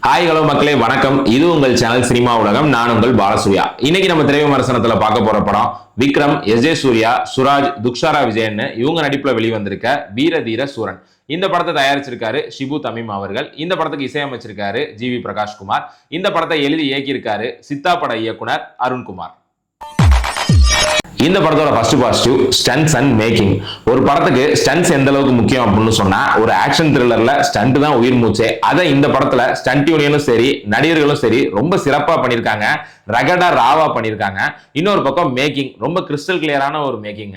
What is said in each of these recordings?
Hi hello மக்களே வணக்கம். இது உங்கள் சேனல் சினிமா உலகம். நான் உங்கள் பாலசூர்யா. இன்னைக்கு நம்ம திரை விமர்சனத்துல பார்க்க போற படம் விக்ரம், எஸ் ஜே சூர்யா, சுராஜ், துக்ஷாரா விஜயன் இவங்க நடிப்புல வெளிவந்திருக்க வீர தீர சூரன். இந்த படத்தை தயாரிச்சிருக்காரு ஷிபு தமீம் அவர்கள். இந்த படத்துக்கு இசையமைச்சிருக்காரு ஜி.வி. பிரகாஷ்குமார். இந்த படத்தை எழுதி இயக்கியிருக்காரு சித்தா பட இயக்குனர் அருண்குமார். இந்த படத்தோட first positive stunts and making. ஒரு படத்துக்கு ஸ்டன்ட்ஸ் எந்த அளவுக்கு முக்கியம் அப்படின்னு சொன்னா, ஒரு ஆக்ஷன் த்ரில்லர்ல ஸ்டண்ட் தான் உயிர் மூச்சே. அதை இந்த படத்துல ஸ்டண்ட் யூனியனும் சரி நடிகர்களும் சரி ரொம்ப சிறப்பா பண்ணியிருக்காங்க. ரகடா ராவா பண்ணியிருக்காங்க. இன்னொரு பக்கம் மேக்கிங் ரொம்ப கிறிஸ்டல் கிளியரான ஒரு மேக்கிங்.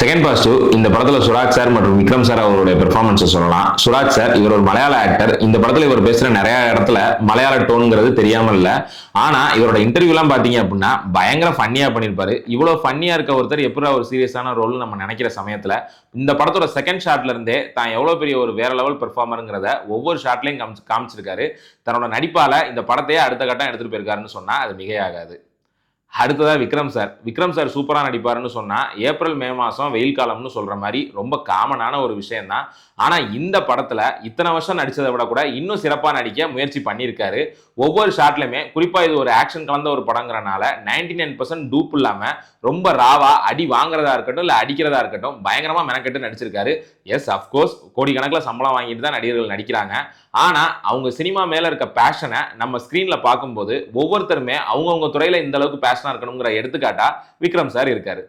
செகண்ட் பாசிட்டிவ், இந்த படத்துல சுராஜ் சார் மற்றும் விக்ரம் சார் அவருடைய பெர்ஃபார்மன்ஸ் சொல்லலாம். சுராஜ் சார் இவர் ஒரு மலையாள ஆக்டர். இந்த படத்துல இவர் பேசுற நிறைய இடத்துல மலையாள டோனுங்கிறது தெரியாம இல்ல. ஆனா இவரோட இன்டர்வியூ எல்லாம் பாத்தீங்க அப்படின்னா பயங்கர ஃபன்னியா பண்ணிருப்பாரு. இவ்வளவு ஃபன்னியா இருக்க ஒருத்தர் எப்படி ஒரு சீரியஸான ரோல் நம்ம நினைக்கிற சமயத்துல இந்த படத்தோட செகண்ட் ஷாட்ல இருந்தே தான் எவ்வளவு பெரிய ஒரு வேற லெவல் பெர்ஃபார்மருங்கிறத ஒவ்வொரு ஷாட்லயும் காமிச்சிருக்காரு. தன்னோட நடிப்பால இந்த படத்தையே அடுத்த கட்டம் எடுத்துட்டு போயிருக்காருன்னு சொன்னா அது மிகையாகாது. அடுத்ததா விக்ரம் சார் சூப்பரா நடிப்பாருன்னு சொன்னா ஏப்ரல் மே மாசம் வெயில் காலம்னு சொல்ற மாதிரி ரொம்ப காமனான ஒரு விஷயம் தான். ஆனா இந்த படத்துல இத்தனை வருஷம் நடிச்சதை விட கூட இன்னும் சிறப்பா நடிக்க முயற்சி பண்ணியிருக்காரு. ஒவ்வொரு ஷாட்லயுமே குறிப்பா இது ஒரு ஆக்ஷன் கலந்த ஒரு படங்கிறனால 99% டூப் இல்லாம ரொம்ப ராவா அடி வாங்குறதா இருக்கட்டும் இல்ல அடிக்கிறதா இருக்கட்டும் பயங்கரமா மெனக்கெட்டு நடிச்சிருக்காரு. எஸ் அப்கோர்ஸ் கோடிக்கணக்கில் சம்பளம் வாங்கிட்டு தான் நடிகர்கள் நடிக்கிறாங்க. ஆனா அவங்க சினிமா மேல இருக்க பேஷனை நம்ம ஸ்கிரீன்ல பார்க்கும்போது ஒவ்வொருத்தருமே அவங்கவுங்க துறையில இந்த அளவுக்கு பேஷனா இருக்கணுங்கிற எடுத்துக்காட்டா விக்ரம் சார் இருக்காரு.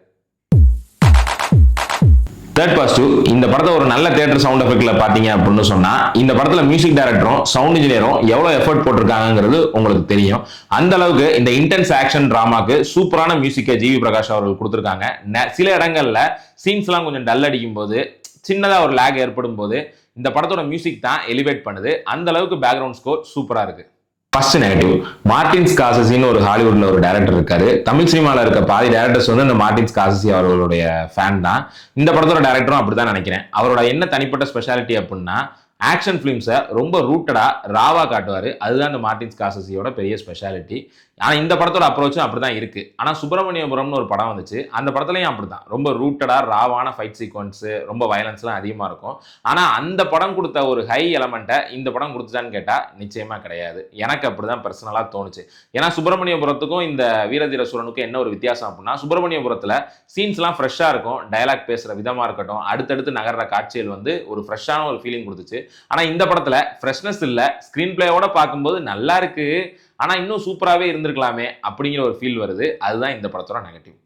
தேர்ட் பாசிட்டிவ், இந்த படத்தை ஒரு நல்ல தியேட்டர் சவுண்ட் எஃபெக்ட்ல பாத்தீங்க அப்படின்னு சொன்னா இந்த படத்துல மியூசிக் டைரக்டரும் சவுண்ட் இன்ஜினியரும் எவ்வளவு எஃபர்ட் போட்டிருக்காங்கிறது உங்களுக்கு தெரியும். அந்த அளவுக்கு இந்த இன்டென்ஸ் ஆக்ஷன் டிராமாக்கு சூப்பரான மியூசிக்கை ஜி.வி. பிரகாஷ் அவர்கள் கொடுத்திருக்காங்க. சில இடங்கள்ல சீன்ஸ் எல்லாம் கொஞ்சம் டல் அடிக்கும் போது சின்னதா ஒரு லேக் ஏற்படும் போது இந்த படத்தோட மியூசிக் தான் எலிவேட் பண்ணுது. அந்த அளவுக்கு பேக்ரவுண்ட் ஸ்கோர் சூப்பரா இருக்கு. ஃபர்ஸ்ட் நெகட்டிவ், மார்டின் ஸ்கார்செஸின்னு ஒரு ஹாலிவுட்ல ஒரு டைரக்டர் இருக்காரு. தமிழ் சினிமாவில் இருக்க பாதி டைரக்டர்ஸ் வந்து இந்த மார்டின் ஸ்கார்செஸி அவர்களுடைய ஃபேன் தான். இந்த படத்தோட டைரக்டரும் அப்படிதான் நினைக்கிறேன். அவரோட என்ன தனிப்பட்ட ஸ்பெஷாலிட்டி அப்படின்னா ஆக்ஷன் ஃபிலிம்ஸை ரொம்ப ரூட்டடா ராவா காட்டுவாரு. அதுதான் இந்த மார்டின் ஸ்கார்செஸியோட பெரிய ஸ்பெஷாலிட்டி. ஆனா இந்த படத்தோட அப்ரோச்சும் அப்படிதான் இருக்கு. ஆனா சுப்பிரமணியபுரம்னு ஒரு படம் வந்துச்சு. அந்த படத்துலயும் அப்படிதான் ரொம்ப ரூட்டடா ராவான ஃபைட் சீக்வன்ஸ் ரொம்ப வயலன்ஸ்லாம் அதிகமா இருக்கும். ஆனா அந்த படம் கொடுத்த ஒரு ஹை எலமெண்ட்டை இந்த படம் கொடுத்துட்டான்னு கேட்டா நிச்சயமா கிடையாது. எனக்கு அப்படிதான் பர்சனலா தோணுச்சு. ஏன்னா சுப்பிரமணியபுரத்துக்கும் இந்த வீரதீர சூரனுக்கும் என்ன ஒரு வித்தியாசம் அப்படின்னா சுப்பிரமணியபுரத்துல சீன்ஸ்லாம் ஃப்ரெஷ்ஷா இருக்கும். டயலாக் பேசுற விதமா இருக்கட்டும் அடுத்தடுத்து நகர்ற காட்சிகள் வந்து ஒரு ஃப்ரெஷ்ஷான ஒரு ஃபீலிங் கொடுத்துச்சு. ஆனா இந்த படத்துல ஃப்ரெஷ்னஸ் இல்ல. ஸ்கிரீன் பிளேயோட பார்க்கும்போது நல்லா இருக்கு, ஆனா இன்னும் சூப்பராகவே இருந்திருக்கலாமே அப்படிங்கிற ஒரு ஃபீல் வருது. அதுதான் இந்த படத்தோட நெகட்டிவ்.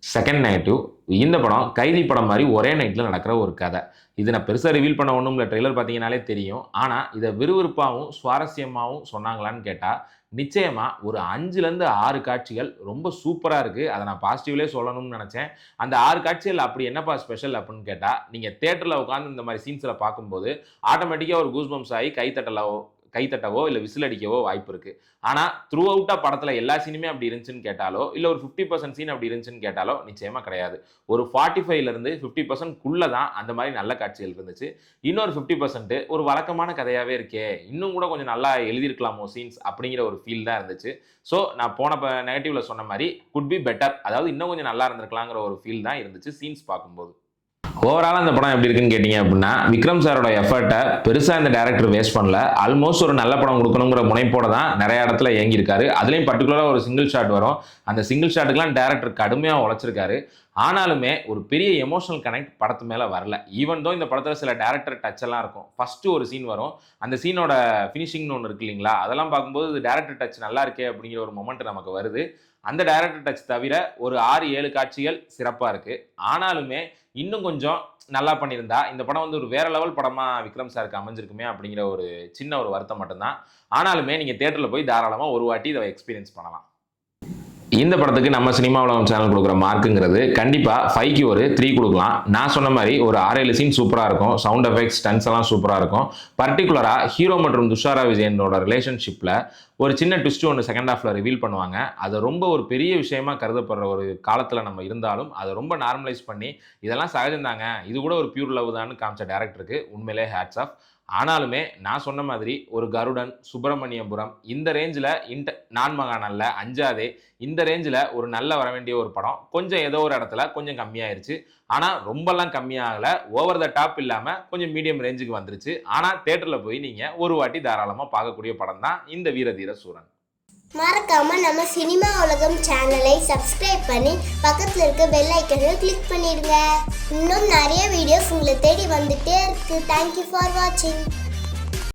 செகண்ட் நெகட்டிவ், இந்த படம் கைதி படம் மாதிரி ஒரே நைட்ல நடக்கிற ஒரு கதை. இது நான் பெருசாக ரிவீல் பண்ண ஒன்றும் இல்லை, ட்ரெய்லர் பார்த்தீங்கன்னாலே தெரியும். ஆனால் இதை விறுவிறுப்பாகவும் சுவாரஸ்யமாகவும் சொன்னாங்களான்னு கேட்டால் நிச்சயமா ஒரு 5லேருந்து 6 காட்சிகள் ரொம்ப சூப்பராக இருக்குது. அதை நான் பாசிட்டிவ்லேயே சொல்லணும்னு நினச்சேன். அந்த 6 காட்சிகள் அப்படி என்னப்பா ஸ்பெஷல் அப்படின்னு கேட்டால் நீங்கள் தேட்டரில் உட்காந்து இந்த மாதிரி சீன்ஸில் பார்க்கும்போது ஆட்டோமேட்டிக்காக ஒரு கூஸ்பம்ஸ் ஆகி கைத்தட்டவோ இல்லை விசில் அடிக்கவோ வாய்ப்பு இருக்கு. ஆனா த்ரூ அவுட்டா படத்துல எல்லா சீனுமே அப்படி இருந்துச்சுன்னு கேட்டாலோ இல்ல ஒரு 50% சீன் அப்படி இருந்துச்சுன்னு கேட்டாலோ நிச்சயமா கிடையாது. ஒரு 45ல இருந்து 50% தான் அந்த மாதிரி நல்ல காட்சிகள் இருந்துச்சு. இன்னொரு 50% ஒரு வழக்கமான கதையாவே இருக்கே, இன்னும் கூட கொஞ்சம் நல்லா எழுதியிருக்கலாமோ சீன்ஸ் அப்படிங்கிற ஒரு ஃபீல் தான் இருந்துச்சு. ஸோ நான் போன நெகட்டிவ்ல சொன்ன மாதிரி குட் பி பெட்டர், அதாவது இன்னும் கொஞ்சம் நல்லா இருந்திருக்கலாங்கிற ஒரு ஃபீல் தான் இருந்துச்சு சீன்ஸ் பார்க்கும்போது. ஓவரால் அந்த படம் எப்படி இருக்குன்னு கேட்டீங்க அப்படின்னா விக்ரம் சாரோட எஃபர்ட்டை பெருசா இந்த டைரக்டர் வேஸ்ட் பண்ணல. ஆல்மோஸ்ட் ஒரு நல்ல படம் கொடுக்கணுங்கிற முனைப்போட தான் நிறைய இடத்துல இயங்கியிருக்காரு. அதுலயும் பர்டிகுலரா ஒரு சிங்கிள் ஷாட் வரும். அந்த சிங்கிள் ஷாட்டுக்கெல்லாம் டைரக்டர் கடுமையா உழைச்சிருக்காரு. ஆனாலுமே ஒரு பெரிய எமோஷனல் கனெக்ட் படத்து மேல வரல. ஈவன் தோ இந்த படத்துல சில டைரக்டர் டச் எல்லாம் இருக்கும். ஃபர்ஸ்ட் ஒரு சீன் வரும், அந்த சீனோட ஃபினிஷிங்னு ஒன்று இருக்கு இல்லைங்களா, அதெல்லாம் பார்க்கும்போது டைரக்டர் டச் நல்லா இருக்கே அப்படிங்கிற ஒரு மொமெண்ட் நமக்கு வருது. அந்த டைரக்டர் டச் தவிர ஒரு 6-7 காட்சிகள் சிறப்பா இருக்கு. ஆனாலுமே இன்னும் கொஞ்சம் நல்லா பண்ணியிருந்தா இந்த படம் வந்து ஒரு வேற லெவல் படமா விக்ரம் சாருக்கு அமைஞ்சிருக்குமே அப்படிங்கிற ஒரு சின்ன ஒரு வருத்தம் மட்டும்தான். ஆனாலுமே நீங்க தியேட்டர்ல போய் தாராளமா ஒரு வாட்டி இதை எக்ஸ்பீரியன்ஸ் பண்ணலாம். இந்த படத்துக்கு நம்ம சினிமா உலகம் சேனல் கொடுக்குற மார்க்குங்கிறது கண்டிப்பா 5க்கு ஒரு 3 கொடுக்கலாம். நான் சொன்ன மாதிரி ஒரு 6-7 சீன் சூப்பரா இருக்கும். சவுண்ட் எஃபெக்ட்ஸ் ஸ்டன்ஸ் எல்லாம் சூப்பரா இருக்கும். பர்டிகுலரா ஹீரோ மற்றும் துஷாரா விஜயனோட ரிலேஷன்ஷிப்ல ஒரு சின்ன ட்விஸ்ட் ஒன்று செகண்ட் ஹாஃப்ல ரிவீல் பண்ணுவாங்க. அது ரொம்ப ஒரு பெரிய விஷயமா கருதப்படுற ஒரு காலத்துல நம்ம இருந்தாலும் அதை ரொம்ப நார்மலைஸ் பண்ணி இதெல்லாம் சகஜம் தாங்க, இது கூட ஒரு பியூர் லவ் தான் காமிச்ச டைரக்டருக்கு உண்மையிலே ஹேட்ஸ் ஆஃப். ஆனாலுமே நான் சொன்ன மாதிரி ஒரு கருடன், சுப்பிரமணியபுரம் இந்த ரேஞ்சில் நான்மகானல்ல அஞ்சாதே இந்த ரேஞ்சில் ஒரு நல்ல வர வேண்டிய ஒரு படம் கொஞ்சம் ஏதோ ஒரு இடத்துல கொஞ்சம் கம்மியாயிருச்சு. ஆனால் ரொம்பலாம் கம்மியாகலை, ஓவர் த டாப் இல்லாமல் கொஞ்சம் மீடியம் ரேஞ்சுக்கு வந்துருச்சு. ஆனால் தேட்டரில் போய் நீங்கள் ஒரு வாட்டி தாராளமாக பார்க்கக்கூடிய படம் தான் இந்த வீரதீர சூரன். மறக்காம நம்ம சினிமா உலகம் சேனலை சப்ஸ்கிரைப் பண்ணி பக்கத்தில் இருக்க பெல் ஐக்கனை கிளிக் பண்ணிடுங்க. இன்னும் நிறைய வீடியோஸ் உங்களை தேடி வந்துட்டே இருக்கு. தேங்க்யூ ஃபார் வாட்சிங்.